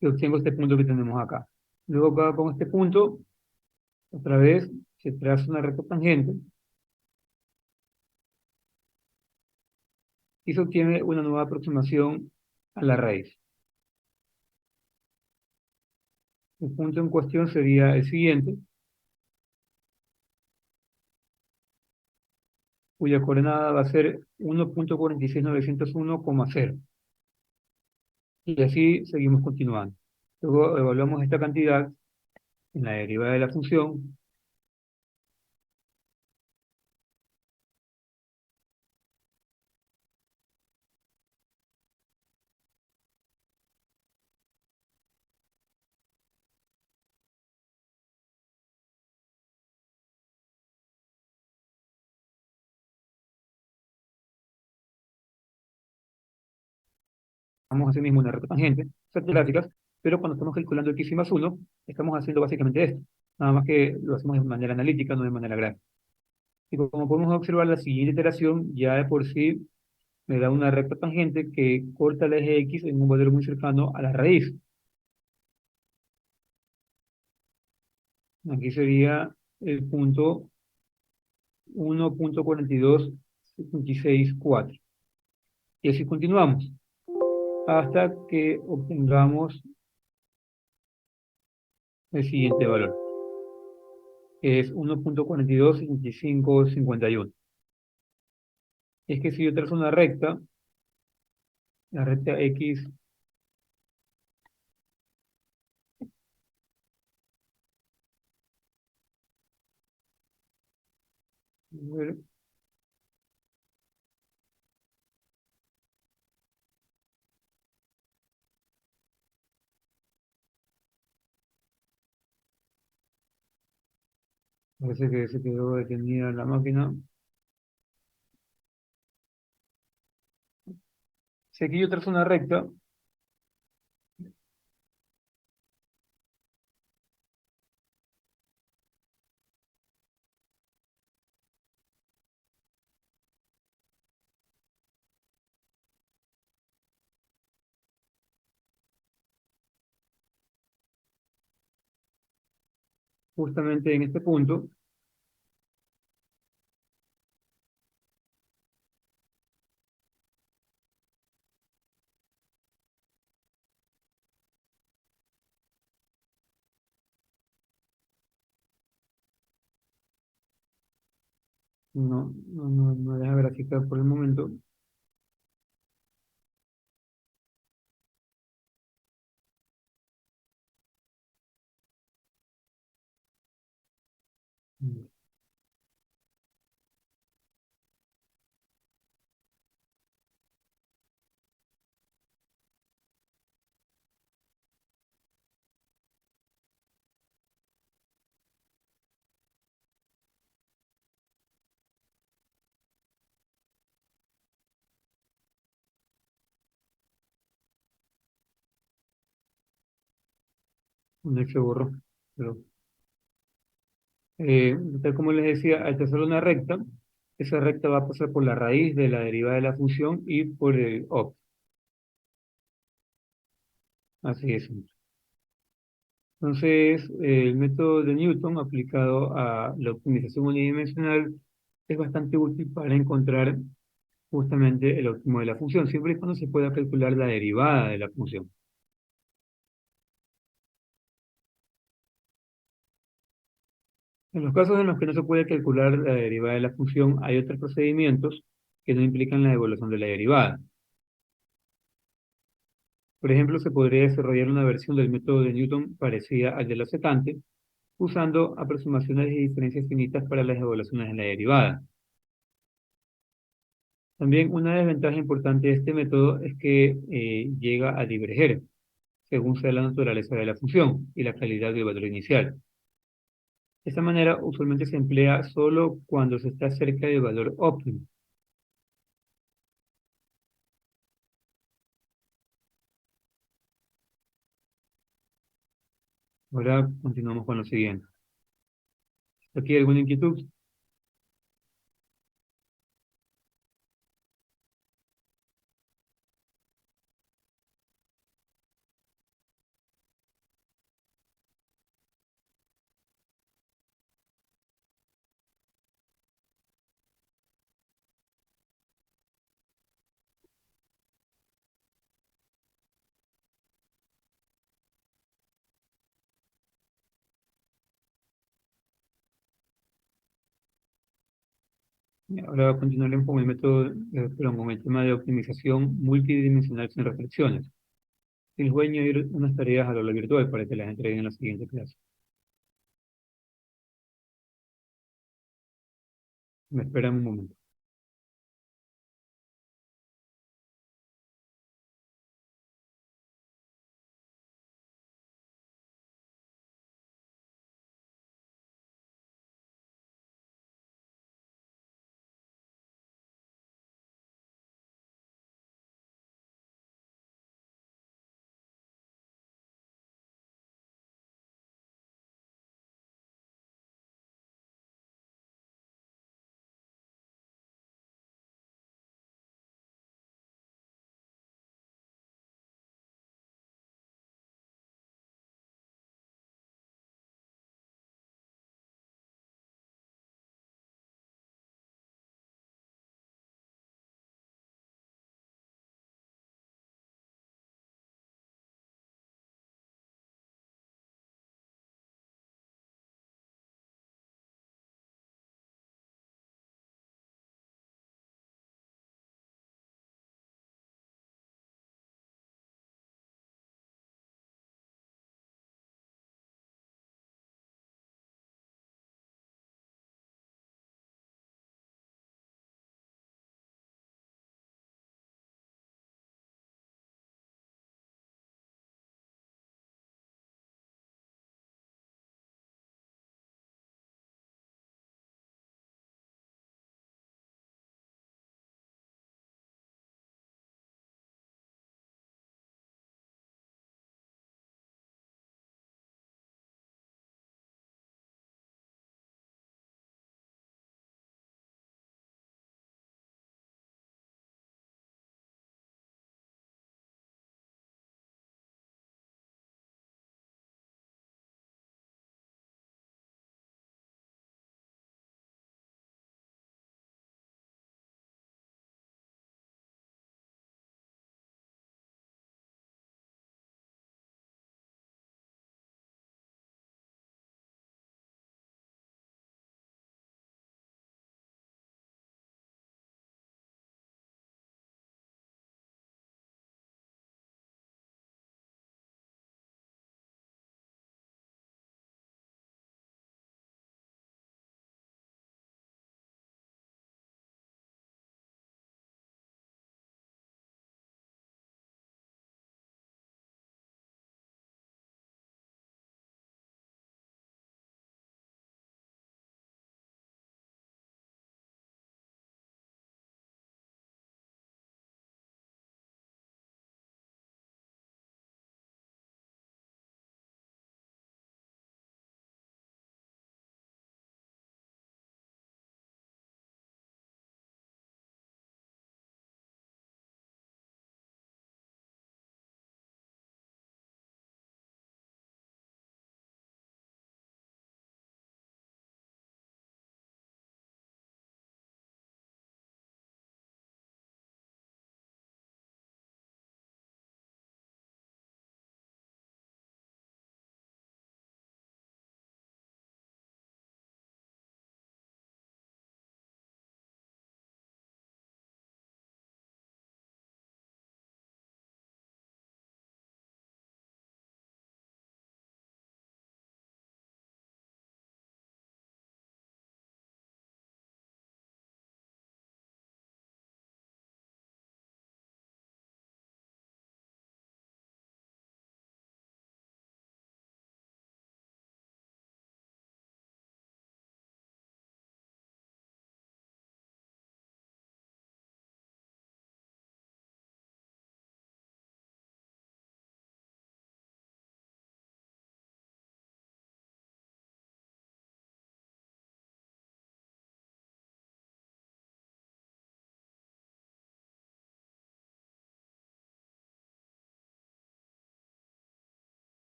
Y obtengo este punto que tenemos acá. Luego acá con este punto, otra vez, se traza una recta tangente y se obtiene una nueva aproximación a la raíz. El punto en cuestión sería el siguiente, cuya coordenada va a ser 1,46901,0. Y así seguimos continuando. Luego evaluamos esta cantidad en la derivada de la función. Vamos a hacer mismo una recta tangente, set gráficas, pero cuando estamos calculando x y más 1, estamos haciendo básicamente esto. Nada más que lo hacemos de manera analítica, no de manera gráfica. Y como podemos observar, la siguiente iteración ya de por sí me da una recta tangente que corta el eje X en un valor muy cercano a la raíz. Aquí sería el punto 1,42764. Y así continuamos hasta que obtengamos el siguiente valor, que es 1,427551. Es que si yo trazo una recta, la recta X, a ver, parece que se quedó detenida la máquina. Si aquí yo trazo una recta, justamente en este punto, no deja graficar por el momento. No se borró. Pero, tal como les decía, al trazar una recta, esa recta va a pasar por la raíz de la derivada de la función y por el op. Así es. Entonces, el método de Newton aplicado a la optimización unidimensional es bastante útil para encontrar justamente el óptimo de la función, siempre y cuando se pueda calcular la derivada de la función. En los casos en los que no se puede calcular la derivada de la función, hay otros procedimientos que no implican la devolución de la derivada. Por ejemplo, se podría desarrollar una versión del método de Newton parecida al de la secante, usando aproximaciones de diferencias finitas para las evaluaciones de la derivada. También una desventaja importante de este método es que llega a diverger según sea la naturaleza de la función y la calidad del valor inicial. De esta manera, usualmente se emplea solo cuando se está cerca del valor óptimo. Ahora continuamos con lo siguiente. ¿Aquí hay alguna inquietud? Ahora continuaremos con el método, perdón, con el tema de optimización multidimensional sin restricciones. Y les voy a añadir unas tareas a la aula virtual para que las entreguen en la siguiente clase. Me esperan un momento.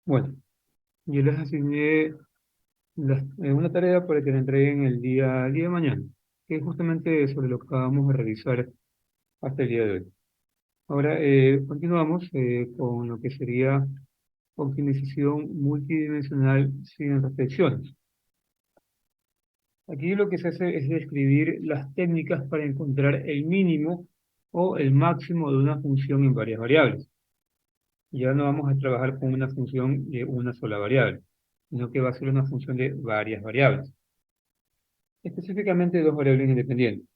Bueno, yo les asigné una tarea para que la entreguen el día de mañana, que es justamente sobre lo que acabamos de revisar hasta el día de hoy. Ahora continuamos con lo que sería optimización multidimensional sin restricciones. Aquí lo que se hace es describir las técnicas para encontrar el mínimo o el máximo de una función en varias variables. Ya no vamos a trabajar con una función de una sola variable, sino que va a ser una función de varias variables, específicamente dos variables independientes.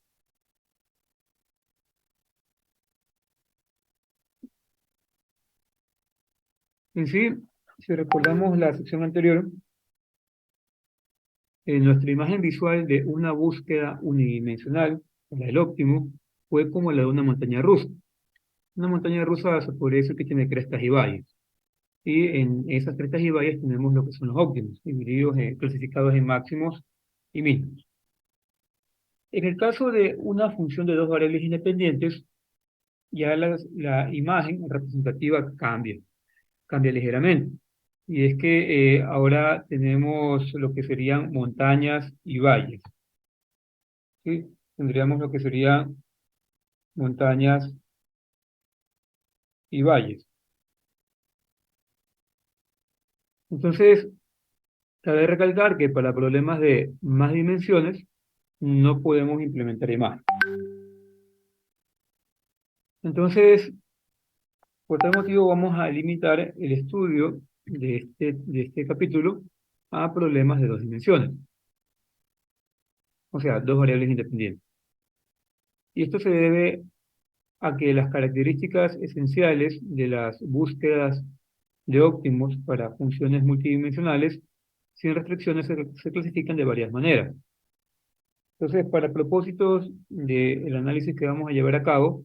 En sí, si recordamos la sección anterior, nuestra imagen visual de una búsqueda unidimensional, la del óptimo, fue como la de una montaña rusa. Una montaña rusa se podría decir que tiene crestas y valles. Y en esas crestas y valles tenemos lo que son los óptimos, divididos, clasificados en máximos y mínimos. En el caso de una función de dos variables independientes, ya la imagen representativa cambia ligeramente. Y es que ahora tenemos lo que serían montañas y valles, ¿sí? Tendríamos lo que serían montañas y valles. Entonces, cabe recalcar que para problemas de más dimensiones no podemos implementar imagen. Entonces, por tal motivo vamos a limitar el estudio de este capítulo a problemas de dos dimensiones, o sea, dos variables independientes. Y esto se debe a que las características esenciales de las búsquedas de óptimos para funciones multidimensionales sin restricciones se clasifican de varias maneras. Entonces, para propósitos del análisis que vamos a llevar a cabo,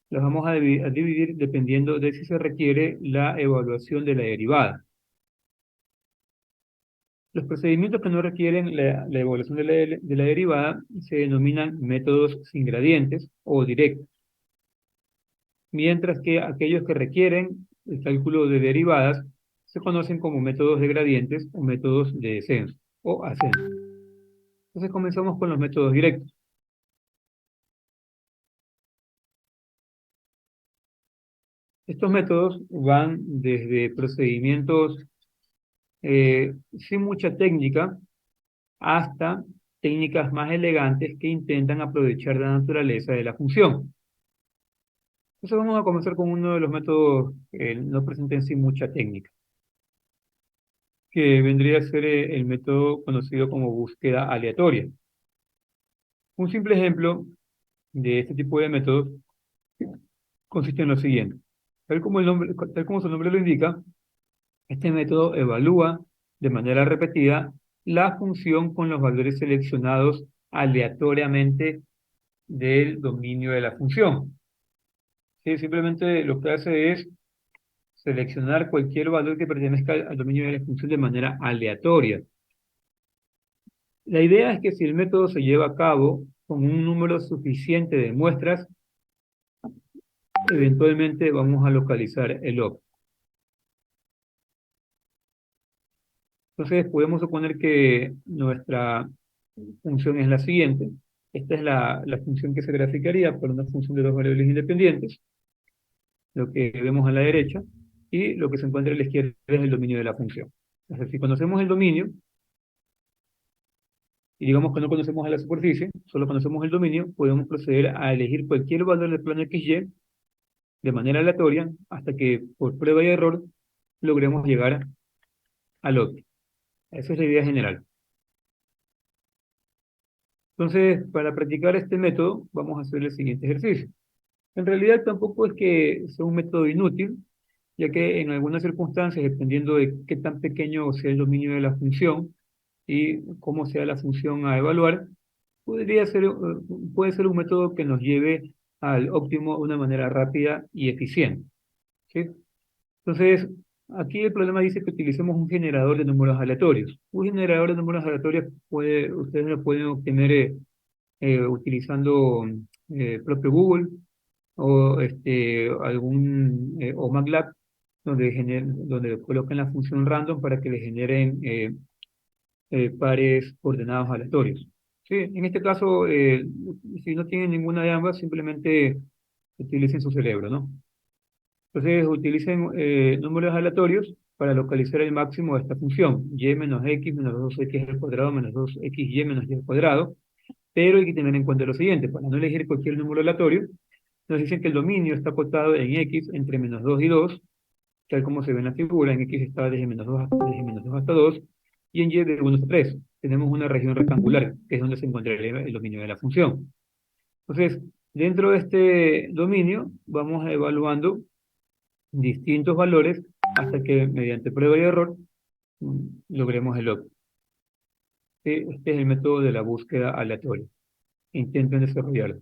las vamos a dividir dependiendo de si se requiere la evaluación de la derivada. Los procedimientos que no requieren la evaluación de la derivada se denominan métodos sin gradientes o directos, mientras que aquellos que requieren el cálculo de derivadas se conocen como métodos de gradientes o métodos de descenso o ascenso. Entonces comenzamos con los métodos directos. Estos métodos van desde procedimientos sin mucha técnica hasta técnicas más elegantes que intentan aprovechar la naturaleza de la función. Entonces vamos a comenzar con uno de los métodos que no presenta en sí mucha técnica, que vendría a ser el método conocido como búsqueda aleatoria. Un simple ejemplo de este tipo de métodos consiste en lo siguiente. Tal como su nombre lo indica, este método evalúa de manera repetida la función con los valores seleccionados aleatoriamente del dominio de la función. ¿Sí? Simplemente lo que hace es seleccionar cualquier valor que pertenezca al dominio de la función de manera aleatoria. La idea es que si el método se lleva a cabo con un número suficiente de muestras, eventualmente vamos a localizar el OP. Entonces podemos suponer que nuestra función es la siguiente. Esta es la función que se graficaría por una función de dos variables independientes, lo que vemos a la derecha, y lo que se encuentra a la izquierda es el dominio de la función. Entonces, si conocemos el dominio, y digamos que no conocemos a la superficie, solo conocemos el dominio, podemos proceder a elegir cualquier valor del plano XY de manera aleatoria hasta que por prueba y error logremos llegar al óptimo. Esa es la idea general. Entonces, para practicar este método, vamos a hacer el siguiente ejercicio. En realidad tampoco es que sea un método inútil, ya que en algunas circunstancias, dependiendo de qué tan pequeño sea el dominio de la función y cómo sea la función a evaluar, puede ser un método que nos lleve al óptimo de una manera rápida y eficiente. ¿Sí? Entonces, aquí el problema dice que utilicemos un generador de números aleatorios. Un generador de números aleatorios ustedes lo pueden obtener utilizando propio Google o o MATLAB. donde colocan la función random para que le generen pares ordenados aleatorios. Sí, en este caso, si no tienen ninguna de ambas, simplemente utilicen su cerebro, ¿no? Entonces, utilicen números aleatorios para localizar el máximo de esta función, y menos x menos 2x al cuadrado menos 2xy menos y al cuadrado, pero hay que tener en cuenta lo siguiente: para no elegir cualquier número aleatorio, nos dicen que el dominio está acotado en x entre menos 2 y 2, tal como se ve en la figura. En x está desde menos 2 hasta 2, y en y de 1 hasta 3. Tenemos una región rectangular, que es donde se encontraría el dominio de la función. Entonces, dentro de este dominio, vamos evaluando distintos valores hasta que mediante prueba y error logremos el óptimo. Este es el método de la búsqueda aleatoria. Intenten desarrollarlo.